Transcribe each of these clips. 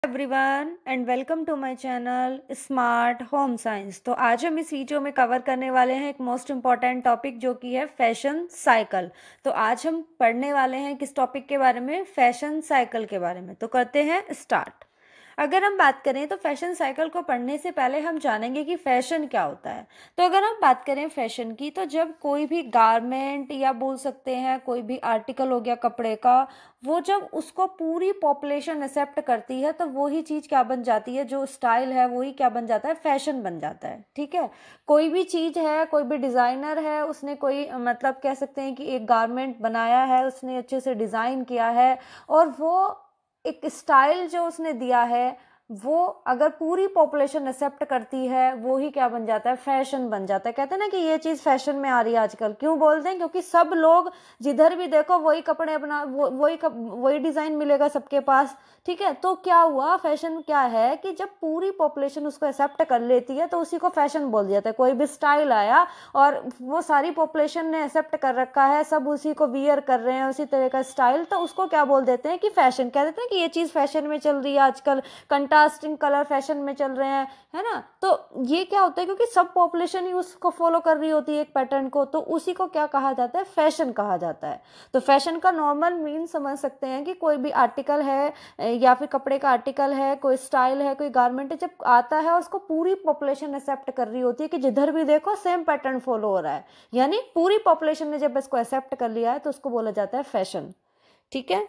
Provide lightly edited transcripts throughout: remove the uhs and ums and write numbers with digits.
Everyone and welcome to my channel smart home science. तो आज हम इस वीडियो में कवर करने वाले हैं एक मोस्ट इम्पॉर्टेंट टॉपिक जो कि है फैशन साइकिल। तो आज हम पढ़ने वाले हैं किस टॉपिक के बारे में, फैशन साइकिल के बारे में। तो करते हैं स्टार्ट। अगर हम बात करें तो फैशन साइकिल को पढ़ने से पहले हम जानेंगे कि फैशन क्या होता है। तो अगर हम बात करें फैशन की, तो जब कोई भी गारमेंट या बोल सकते हैं कोई भी आर्टिकल हो गया कपड़े का, वो जब उसको पूरी पॉपुलेशन एक्सेप्ट करती है तो वो ही चीज़ क्या बन जाती है, जो स्टाइल है वही क्या बन जाता है, फैशन बन जाता है। ठीक है, कोई भी चीज़ है, कोई भी डिज़ाइनर है, उसने कोई मतलब कह सकते हैं कि एक गारमेंट बनाया है, उसने अच्छे से डिज़ाइन किया है और वो एक स्टाइल जो उसने दिया है वो अगर पूरी पॉपुलेशन एक्सेप्ट करती है, वो ही क्या बन जाता है, फैशन बन जाता है। कहते हैं ना कि ये चीज़ फैशन में आ रही है आजकल। क्यों बोलते हैं? क्योंकि सब लोग जिधर भी देखो वही कपड़े अपना वही डिज़ाइन मिलेगा सबके पास। ठीक है, तो क्या हुआ, फैशन क्या है कि जब पूरी पॉपुलेशन उसको एक्सेप्ट कर लेती है तो उसी को फैशन बोल दिया जाता है। कोई भी स्टाइल आया और वो सारी पॉपुलेशन ने एक्सेप्ट कर रखा है, सब उसी को वियर कर रहे हैं, उसी तरह का स्टाइल, तो उसको क्या बोल देते हैं कि फैशन। कह देते हैं कि ये चीज़ फैशन में चल रही है आजकल, कंट्रास्टिंग कलर फैशन में चल रहे हैं, है ना। तो ये क्या होता है, क्योंकि सब पॉपुलेशन ही उसको फॉलो कर रही होती है एक पैटर्न को, तो उसी को क्या कहा जाता है, फैशन कहा जाता है। तो फैशन का नॉर्मल मीन समझ सकते हैं कि कोई भी आर्टिकल है या फिर कपड़े का आर्टिकल है, कोई स्टाइल है, कोई गारमेंट है, जब आता है और उसको पूरी पॉपुलेशन एक्सेप्ट कर रही होती है कि जिधर भी देखो सेम पैटर्न फॉलो हो रहा है, यानी पूरी पॉपुलेशन ने जब इसको एक्सेप्ट कर लिया है तो उसको बोला जाता है फैशन। ठीक है,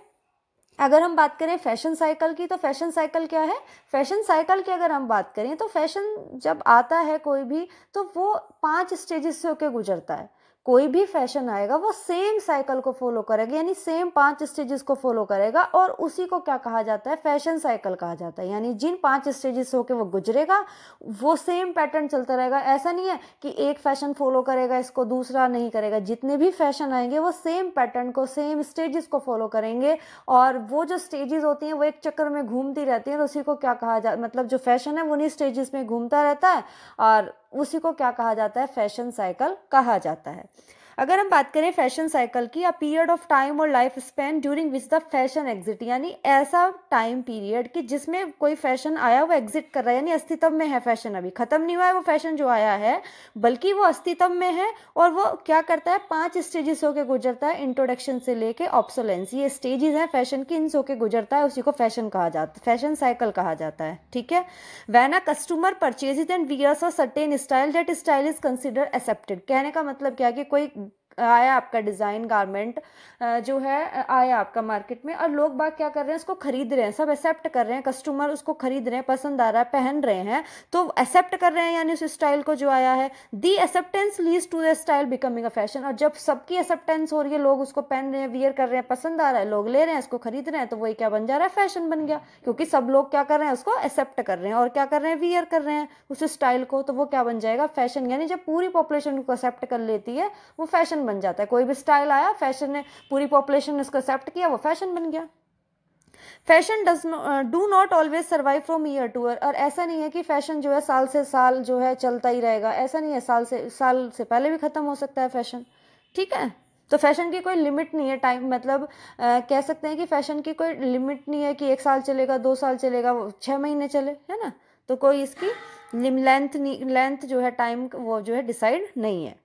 अगर हम बात करें फैशन साइकिल की, तो फैशन साइकिल क्या है, फैशन साइकिल की अगर हम बात करें तो फैशन जब आता है कोई भी, तो वो 5 स्टेजेस से होकर गुजरता है। कोई भी फैशन आएगा वो सेम साइकिल को फॉलो करेगा, यानी सेम 5 स्टेजेस को फॉलो करेगा, और उसी को क्या कहा जाता है, फैशन साइकिल कहा जाता है। यानी जिन 5 स्टेजेस से होकर वो गुजरेगा वो सेम पैटर्न चलता रहेगा। ऐसा नहीं है कि एक फैशन फॉलो करेगा इसको दूसरा नहीं करेगा, जितने भी फैशन आएंगे वो सेम पैटर्न को, सेम स्टेजेस को फॉलो करेंगे, और वो जो स्टेजेस होती हैं वो एक चक्कर में घूमती रहती हैं, और उसी को क्या कहा जाता, मतलब जो फैशन है वो उन्हीं स्टेजेस में घूमता रहता है, और उसी को क्या कहा जाता है, फैशन साइकिल कहा जाता है। अगर हम बात करें फैशन साइकिल की, अ पीरियड ऑफ टाइम और life span during which the fashion exit, यानी ऐसा टाइम पीरियड कि जिसमें कोई फैशन आया वो एग्जिट कर रहा है, यानी अस्तित्व में है, फैशन अभी खत्म नहीं हुआ है वो फैशन जो आया है, बल्कि वो अस्तित्व में है, और वो क्या करता है, 5 स्टेजेस होके गुजरता है, इंट्रोडक्शन से लेके ऑब्सोलेंस, ये स्टेजेस हैं फैशन की, इनसे होके गुजरता है, उसी को फैशन कहा जाता है, फैशन साइकिल कहा जाता है। ठीक है, when a customer purchases and wears a certain style, that style is consider accepted. कहने का मतलब क्या है कि कोई आया आपका डिज़ाइन गारमेंट जो है आया आपका मार्केट में, और लोग बाग क्या कर रहे हैं, उसको खरीद रहे हैं, सब एक्सेप्ट कर रहे हैं, कस्टमर उसको खरीद रहे हैं, पसंद आ रहा है, पहन रहे हैं, तो एक्सेप्ट कर रहे हैं यानी उस स्टाइल को जो आया है। The acceptance leads to the style becoming a fashion, और जब सबकी एक्सेप्टेंस हो रही है, लोग उसको पहन रहे हैं, वियर कर रहे हैं, पसंद आ रहा है, लोग ले रहे हैं, इसको खरीद रहे हैं, तो वही क्या बन जा रहा है, फैशन बन गया, क्योंकि सब लोग क्या कर रहे हैं, उसको एक्सेप्ट कर रहे हैं और क्या कर रहे हैं, वियर कर रहे हैं उस स्टाइल को, तो वो क्या बन जाएगा, फैशन। यानी जब पूरी पॉपुलेशन को एक्सेप्ट कर लेती है वो फैशन बन जाता है। कोई भी स्टाइल आया, फैशन ने, पूरी पॉपुलेशन ने उसको एक्सेप्ट किया, वो फैशन बन गया। Fashion do not always survive from year two year, और ऐसा नहीं है कि फैशन जो है साल से साल जो है चलता ही रहेगा, ऐसा नहीं है, साल से पहले भी खत्म हो सकता है फैशन। ठीक है, तो फैशन की कोई लिमिट नहीं है, टाइम मतलब कह सकते हैं कि फैशन की कोई लिमिट नहीं है कि 1 साल चलेगा, 2 साल चलेगा, 6 महीने चले, है ना। तो कोई इसकी लेंथ जो है, टाइम वो जो है डिसाइड नहीं है।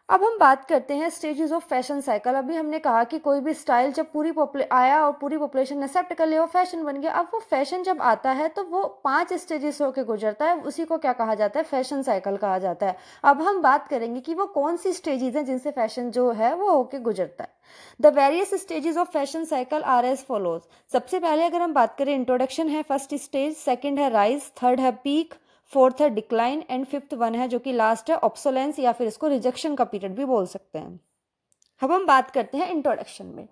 अब हम बात करते हैं स्टेजेस ऑफ फैशन साइकिल। अभी हमने कहा कि कोई भी स्टाइल जब आया और पूरी पॉपुलेशन एक्सेप्ट कर लिया, वो फैशन बन गया। अब वो फैशन जब आता है तो वो 5 स्टेजेस होकर गुजरता है, उसी को क्या कहा जाता है, फैशन साइकिल कहा जाता है। अब हम बात करेंगे कि वो कौन सी स्टेजेस हैं जिनसे फैशन जो है वो होकर गुजरता है। The various stages of fashion cycle are as follows. सबसे पहले अगर हम बात करें, इंट्रोडक्शन है फर्स्ट स्टेज, सेकेंड है राइज, थर्ड है पीक, फोर्थ है डिक्लाइन, एंड फिफ्थ वन है जो कि लास्ट है ऑब्सोलेंस, या फिर इसको रिजेक्शन का पीरियड भी बोल सकते हैं। अब हम बात करते हैं इंट्रोडक्शन में।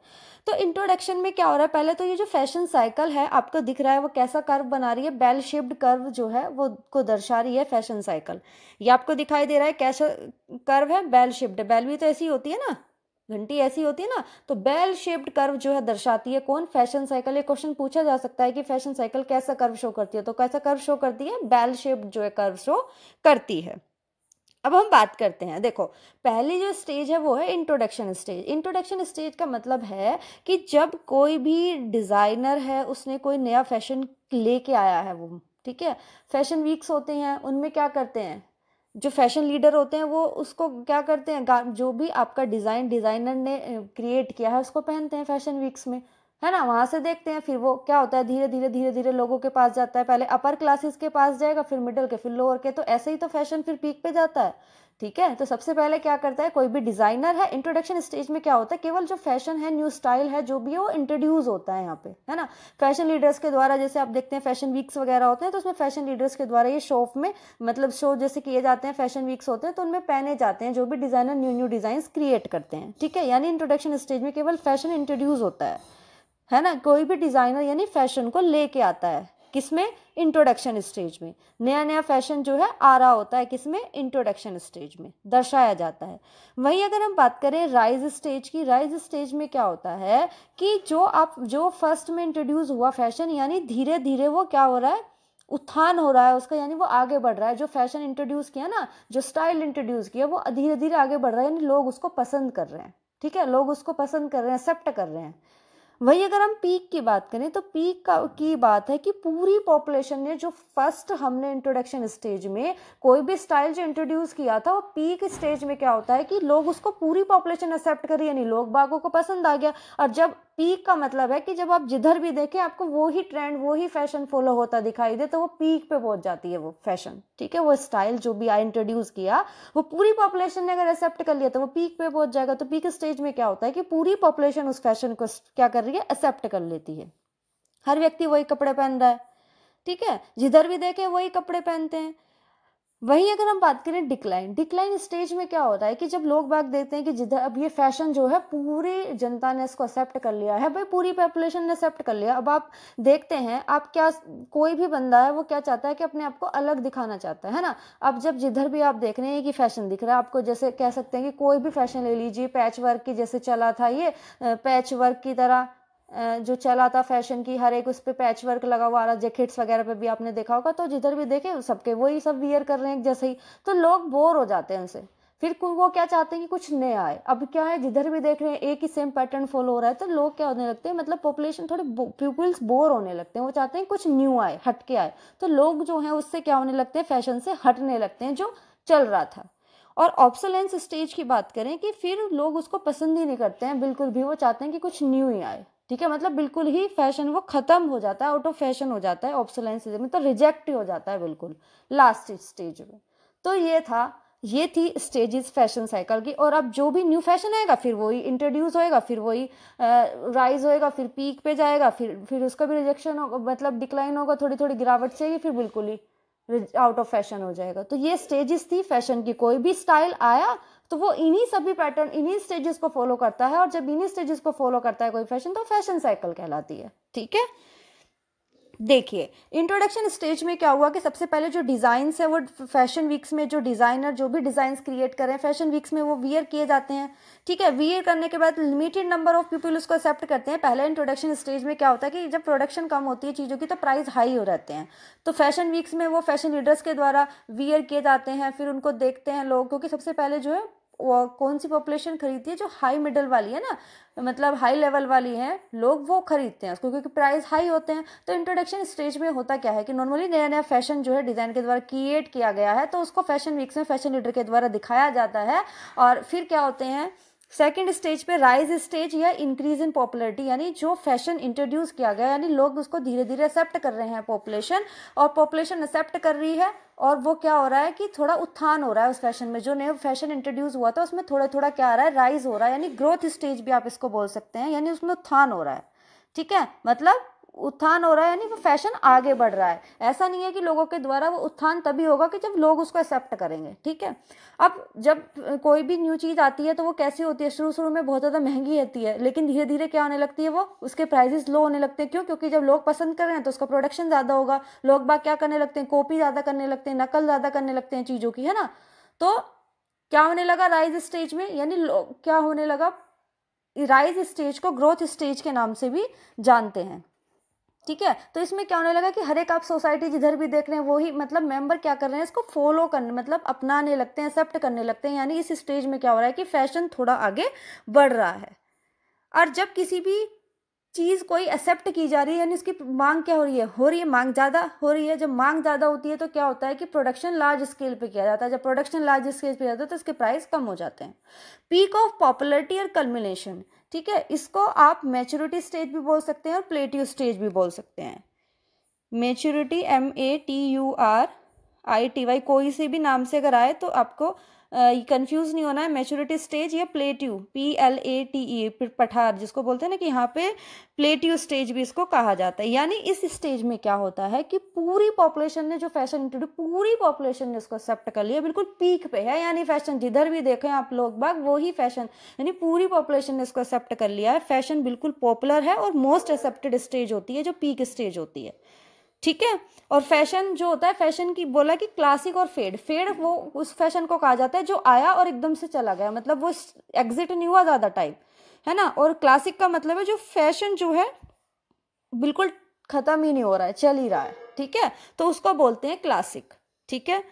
तो इंट्रोडक्शन में क्या हो रहा है, पहले तो ये जो फैशन साइकिल है आपको दिख रहा है वो कैसा कर्व बना रही है, बेल शेप्ड कर्व जो है वो को दर्शा रही है फैशन साइकिल। ये आपको दिखाई दे रहा है कैसा कर्व है, बेल शेप्ड। बेल भी तो ऐसी होती है ना, घंटी ऐसी होती है ना, तो बेल शेप्ड कर्व जो है दर्शाती है कौन, फैशन साइकिल। ये क्वेश्चन पूछा जा सकता है कि फैशन साइकिल कैसा कर्व शो करती है, तो कैसा कर्व शो करती है, बेल शेप्ड जो है कर्व शो करती है। अब हम बात करते हैं, देखो पहली जो स्टेज है वो है इंट्रोडक्शन स्टेज। इंट्रोडक्शन स्टेज का मतलब है कि जब कोई भी डिज़ाइनर है उसने कोई नया फैशन लेके आया है वो, ठीक है। फैशन वीक्स होते हैं, उनमें क्या करते हैं, जो फैशन लीडर होते हैं वो उसको क्या करते हैं, जो भी आपका डिज़ाइनर ने क्रिएट किया है उसको पहनते हैं फैशन वीक्स में, है ना। वहां से देखते हैं, फिर वो क्या होता है, धीरे धीरे लोगों के पास जाता है, पहले अपर क्लासेस के पास जाएगा, फिर मिडिल के, फिर लोअर के, तो ऐसे ही तो फैशन फिर पीक पे जाता है, ठीक है। तो सबसे पहले क्या करता है कोई भी डिजाइनर है, इंट्रोडक्शन स्टेज में क्या होता है, केवल जो फैशन है, न्यू स्टाइल है, जो भी है वो इंट्रोड्यूस होता है यहाँ पे, है ना। फैशन लीडर्स के द्वारा, जैसे आप देखते हैं फैशन वीक्स वगैरह होते हैं तो उसमें फैशन लीडर्स के द्वारा ये शो ऑफ में, मतलब शो जैसे किए जाते हैं, फैशन वीक्स होते हैं तो उनमें पहने जाते हैं जो भी designer new new design create करते हैं, ठीक है। यानी इंट्रोडक्शन स्टेज में केवल फैशन इंट्रोड्यूस होता है ना। कोई भी डिजाइनर यानी फैशन को लेके आता है, किसमें, इंट्रोडक्शन स्टेज में। नया नया फैशन जो है आ रहा होता है, किसमें, इंट्रोडक्शन स्टेज में दर्शाया जाता है। वहीं अगर हम बात करें राइज स्टेज की, राइज स्टेज में क्या होता है कि जो फर्स्ट में इंट्रोड्यूस हुआ फैशन, यानी धीरे धीरे वो क्या हो रहा है, उत्थान हो रहा है उसका, यानी वो आगे बढ़ रहा है। जो फैशन इंट्रोड्यूस किया ना, जो स्टाइल इंट्रोड्यूस किया, वो धीरे धीरे आगे बढ़ रहा है, यानी लोग उसको पसंद कर रहे हैं, ठीक है, लोग उसको पसंद कर रहे हैं, एक्सेप्ट कर रहे हैं। वही अगर हम पीक की बात करें तो पीक की बात है कि पूरी पॉपुलेशन ने, जो फर्स्ट हमने इंट्रोडक्शन स्टेज में कोई भी स्टाइल जो इंट्रोड्यूस किया था, वो पीक स्टेज में क्या होता है कि लोग उसको, पूरी पॉपुलेशन एक्सेप्ट कर रही है, यानी लोग बागों को पसंद आ गया। और जब पीक का मतलब है कि जब आप जिधर भी देखें आपको वो ही ट्रेंड, वो ही फैशन फॉलो होता दिखाई दे, तो वो पीक पे पहुंच जाती है वो फैशन, ठीक है। वो स्टाइल जो भी इंट्रोड्यूस किया वो पूरी पॉपुलेशन ने अगर एक्सेप्ट कर लिया तो वो पीक पे पहुंच जाएगा। तो पीक स्टेज में क्या होता है कि पूरी पॉपुलेशन उस फैशन को क्या कर रही है, एक्सेप्ट कर लेती है। हर व्यक्ति वही कपड़े पहन रहा है, ठीक है, जिधर भी देखे वही कपड़े पहनते हैं। वहीं अगर हम बात करें डिक्लाइन, डिक्लाइन स्टेज में क्या होता है कि जब लोग बाग देखते हैं कि जिधर अब ये फैशन जो है पूरी जनता ने इसको एक्सेप्ट कर लिया है, भाई पूरी पॉपुलेशन ने एक्सेप्ट कर लिया, अब आप देखते हैं, आप क्या, कोई भी बंदा है वो क्या चाहता है कि अपने आप को अलग दिखाना चाहता है ना। अब जब जिधर भी आप देख रहे हैं कि फैशन दिख रहा है आपको, जैसे कह सकते हैं कि कोई भी फैशन ले लीजिए, पैच वर्क की जैसे चला था ये, पैच वर्क की तरह जो चला था फैशन की, हर एक उस पर पैच वर्क लगा हुआ आ रहा, जैकेट्स वगैरह पे भी आपने देखा होगा, तो जिधर भी देखे सबके वही सब वियर कर रहे हैं जैसे ही, तो लोग बोर हो जाते हैं उनसे। फिर वो क्या चाहते हैं कि कुछ नया आए। अब क्या है, जिधर भी देख रहे हैं एक ही सेम पैटर्न फॉलो हो रहा है, तो लोग क्या होने लगते हैं, मतलब पॉपुलेशन, थोड़े पीपल्स बोर होने लगते हैं, वो चाहते हैं कुछ न्यू आए, हटके आए। तो लोग जो हैं उससे क्या होने लगते हैं, फैशन से हटने लगते हैं जो चल रहा था। और ऑब्सोलेंस स्टेज की बात करें कि फिर लोग उसको पसंद ही नहीं करते हैं बिल्कुल भी, वो चाहते हैं कि कुछ न्यू ही आए, ठीक है। मतलब बिल्कुल ही फैशन वो खत्म हो जाता है, आउट ऑफ फैशन हो जाता है ऑब्सोलेंस स्टेज में, तो रिजेक्ट ही हो जाता है बिल्कुल लास्ट स्टेज में। तो ये थी स्टेजेस फैशन साइकिल की। और अब जो भी न्यू फैशन आएगा फिर वही इंट्रोड्यूस होएगा, फिर वही राइज होएगा, फिर पीक पे जाएगा, फिर उसका भी रिजेक्शन होगा, मतलब डिक्लाइन होगा, थोड़ी थोड़ी गिरावट से, फिर बिल्कुल ही आउट ऑफ फैशन हो जाएगा। तो ये स्टेजेस थी फैशन की। कोई भी स्टाइल आया तो वो इन्हीं सभी पैटर्न, इन्हीं स्टेजेस को फॉलो करता है, और जब इन्हीं स्टेजेस को फॉलो करता है कोई फैशन, तो फैशन साइकिल कहलाती है, ठीक है। देखिए इंट्रोडक्शन स्टेज में क्या हुआ कि सबसे पहले जो डिज़ाइंस है वो फैशन वीक्स में, जो डिज़ाइनर जो भी डिज़ाइंस क्रिएट कर रहे हैं फैशन वीक्स में, वो वियर किए जाते हैं, ठीक है। वियर करने के बाद लिमिटेड नंबर ऑफ पीपल उसको एक्सेप्ट करते हैं। पहले इंट्रोडक्शन स्टेज में क्या होता है कि जब प्रोडक्शन कम होती है चीज़ों की तो प्राइस हाई हो रहते हैं, तो फैशन वीक्स में वो फैशन लीडर्स के द्वारा वियर किए जाते हैं, फिर उनको देखते हैं लोग, क्योंकि सबसे पहले जो है वो कौन सी पॉपुलेशन खरीदती है, जो हाई मिडल वाली है ना, मतलब हाई लेवल वाली है, लोग वो खरीदते हैं उसको क्योंकि प्राइस हाई होते हैं। तो इंट्रोडक्शन स्टेज में होता क्या है कि नॉर्मली नया नया फैशन जो है डिज़ाइन के द्वारा क्रिएट किया गया है, तो उसको फैशन वीक्स में फैशन लीडर के द्वारा दिखाया जाता है। और फिर क्या होते हैं, सेकेंड स्टेज पे राइज स्टेज या इंक्रीज इन पॉपुलरिटी, यानी जो फैशन इंट्रोड्यूस किया गया, यानी लोग उसको धीरे धीरे एक्सेप्ट कर रहे हैं पॉपुलेशन, और पॉपुलेशन एक्सेप्ट कर रही है, और वो क्या हो रहा है कि थोड़ा उत्थान हो रहा है उस फैशन में, जो नया फैशन इंट्रोड्यूस हुआ था उसमें थोड़ा थोड़ा क्या आ रहा है, राइज हो रहा है, यानी ग्रोथ स्टेज भी आप इसको बोल सकते हैं, यानी उसमें उत्थान हो रहा है, ठीक है। मतलब उत्थान हो रहा है यानी वो फैशन आगे बढ़ रहा है। ऐसा नहीं है कि लोगों के द्वारा, वो उत्थान तभी होगा कि जब लोग उसको एक्सेप्ट करेंगे, ठीक है। अब जब कोई भी न्यू चीज़ आती है तो वो कैसी होती है, शुरू शुरू में बहुत ज़्यादा महंगी रहती है, लेकिन धीरे धीरे क्या होने लगती है, वो उसके प्राइसेस लो होने लगते हैं। क्यों? क्योंकि जब लोग पसंद कर रहे हैं तो उसका प्रोडक्शन ज़्यादा होगा, लोग बाग क्या करने लगते हैं, कॉपी ज़्यादा करने लगते हैं, नकल ज़्यादा करने लगते हैं चीज़ों की, है ना। तो क्या होने लगा राइज स्टेज में, यानी लोग क्या होने लगा, राइज स्टेज को ग्रोथ स्टेज के नाम से भी जानते हैं। ठीक है। तो इसमें क्या होने लगा कि हर एक आप सोसाइटी जिधर भी देख रहे हैं वही मतलब मेंबर क्या कर रहे हैं, इसको फॉलो करने मतलब अपनाने लगते हैं, एक्सेप्ट करने लगते हैं। यानी इस स्टेज में क्या हो रहा है कि फैशन थोड़ा आगे बढ़ रहा है। और जब किसी भी चीज़ कोई एक्सेप्ट की जा रही है यानी उसकी मांग क्या हो रही है मांग ज़्यादा हो रही है। जब मांग ज़्यादा होती है तो क्या होता है कि प्रोडक्शन लार्ज स्केल पे किया जाता है। जब प्रोडक्शन लार्ज स्केल पे जाता है तो इसके प्राइस कम हो जाते हैं। पीक ऑफ पॉपुलरिटी और कल्मिनेशन, ठीक है, इसको आप मैच्योरिटी स्टेज भी बोल सकते हैं और प्लेटिव स्टेज भी बोल सकते हैं। मैच्योरिटी MATURITY कोई से भी नाम से अगर आए तो आपको कंफ्यूज नहीं होना है। मैच्योरिटी स्टेज या प्लेट्यू PLATE पठार जिसको बोलते हैं ना कि यहाँ पे प्लेट्यू स्टेज भी इसको कहा जाता है। यानी इस स्टेज में क्या होता है कि पूरी पॉपुलेशन ने जो फैशन इंट्रोड्यूस पूरी पॉपुलेशन ने उसको एक्सेप्ट कर लिया, बिल्कुल पीक पे है। यानी फैशन जिधर भी देखें आप लोग बाग वही फैशन, यानी पूरी पॉपुलेशन ने इसको एक्सेप्ट कर लिया है। फैशन बिल्कुल पॉपुलर है और मोस्ट एक्सेप्टेड स्टेज होती है जो पीक स्टेज होती है, ठीक है। और फैशन जो होता है, फैशन की बोला कि क्लासिक और फेड वो उस फैशन को कहा जाता है जो आया और एकदम से चला गया, मतलब वो एग्जिट नहीं हुआ ज़्यादा टाइम, है ना। और क्लासिक का मतलब है जो फैशन जो है बिल्कुल खत्म ही नहीं हो रहा है, चल ही रहा है, ठीक है, तो उसको बोलते हैं क्लासिक, ठीक है।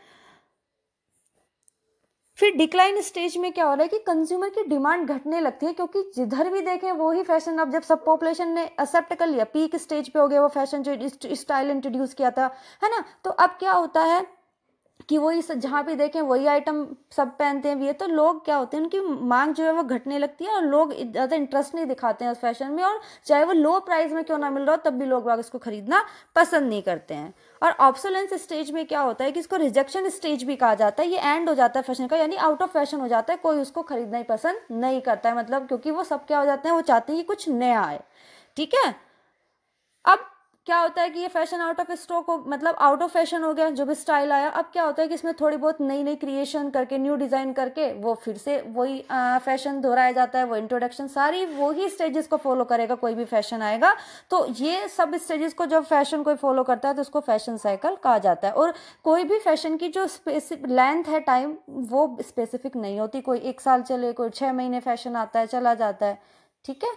फिर डिक्लाइन स्टेज में क्या हो रहा है कि कंज्यूमर की डिमांड घटने लगती है, क्योंकि जिधर भी देखें वही फैशन। अब जब सब पॉपुलेशन ने एक्सेप्ट कर लिया, पीक स्टेज पे हो गया वो फैशन जो स्टाइल इंट्रोड्यूस किया था, है ना। तो अब क्या होता है कि वही जहाँ भी देखें वही आइटम सब पहनते हैं, ये तो लोग क्या होते हैं उनकी मांग जो है वो घटने लगती है और लोग ज़्यादा इंटरेस्ट नहीं दिखाते हैं उस फैशन में। और चाहे वो लो प्राइस में क्यों ना मिल रहा हो तब भी लोग इसको खरीदना पसंद नहीं करते हैं। और ऑब्सोलेंस स्टेज में क्या होता है कि इसको रिजेक्शन स्टेज भी कहा जाता है। ये एंड हो जाता है फैशन का, यानी आउट ऑफ फैशन हो जाता है, कोई उसको खरीदना ही पसंद नहीं करता है, मतलब क्योंकि वो सब क्या हो जाते हैं, वो चाहते हैं कि कुछ नया आए, ठीक है। अब क्या होता है कि ये फैशन आउट ऑफ स्टॉक हो, मतलब आउट ऑफ फैशन हो गया जो भी स्टाइल आया। अब क्या होता है कि इसमें थोड़ी बहुत नई नई क्रिएशन करके न्यू डिजाइन करके वो फिर से वही फैशन दोहराया जाता है, वो इंट्रोडक्शन सारी वही स्टेजेस को फॉलो करेगा कोई भी फैशन आएगा। तो ये सब स्टेजेस को जब फैशन कोई फॉलो करता है तो उसको फैशन साइकिल कहा जाता है। और कोई भी फैशन की जो स्पेसिफिक लेंथ है टाइम वो स्पेसिफिक नहीं होती, कोई 1 साल चले, कोई 6 महीने फैशन आता है चला जाता है, ठीक है।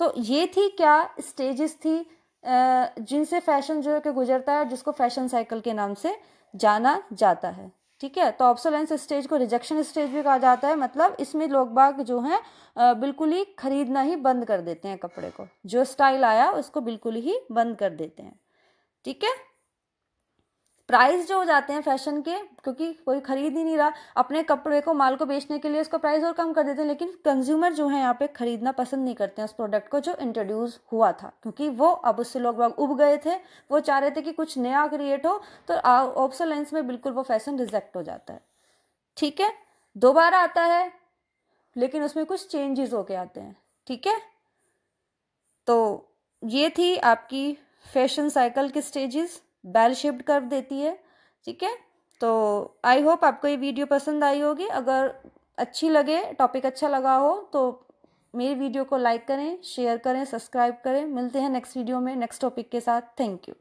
तो ये थी क्या स्टेजेस थी जिनसे फैशन जो है कि गुजरता है, जिसको फैशन साइकिल के नाम से जाना जाता है, ठीक है। तो ऑब्सोलेंस स्टेज को रिजेक्शन स्टेज भी कहा जाता है, मतलब इसमें लोग बाग जो हैं बिल्कुल ही खरीदना ही बंद कर देते हैं कपड़े को, जो स्टाइल आया उसको बिल्कुल ही बंद कर देते हैं, ठीक है। प्राइस जो हो जाते हैं फैशन के, क्योंकि कोई खरीद ही नहीं रहा अपने कपड़े को, माल को बेचने के लिए उसका प्राइस और कम कर देते हैं। लेकिन कंज्यूमर जो है यहाँ पे खरीदना पसंद नहीं करते हैं उस प्रोडक्ट को जो इंट्रोड्यूस हुआ था, क्योंकि वो अब उससे लोग बाग उब गए थे, वो चाह रहे थे कि कुछ नया क्रिएट हो। तो ऑब्सोलेंस में बिल्कुल वो फैशन रिजेक्ट हो जाता है, ठीक है। दोबारा आता है लेकिन उसमें कुछ चेंजेस होके आते हैं, ठीक है। तो ये थी आपकी फैशन साइकिल की स्टेजेस, बेल शेप्ड कर्व देती है, ठीक है। तो आई होप आपको ये वीडियो पसंद आई होगी। अगर अच्छी लगे, टॉपिक अच्छा लगा हो तो मेरी वीडियो को लाइक करें, शेयर करें, सब्सक्राइब करें। मिलते हैं नेक्स्ट वीडियो में नेक्स्ट टॉपिक के साथ। Thank you.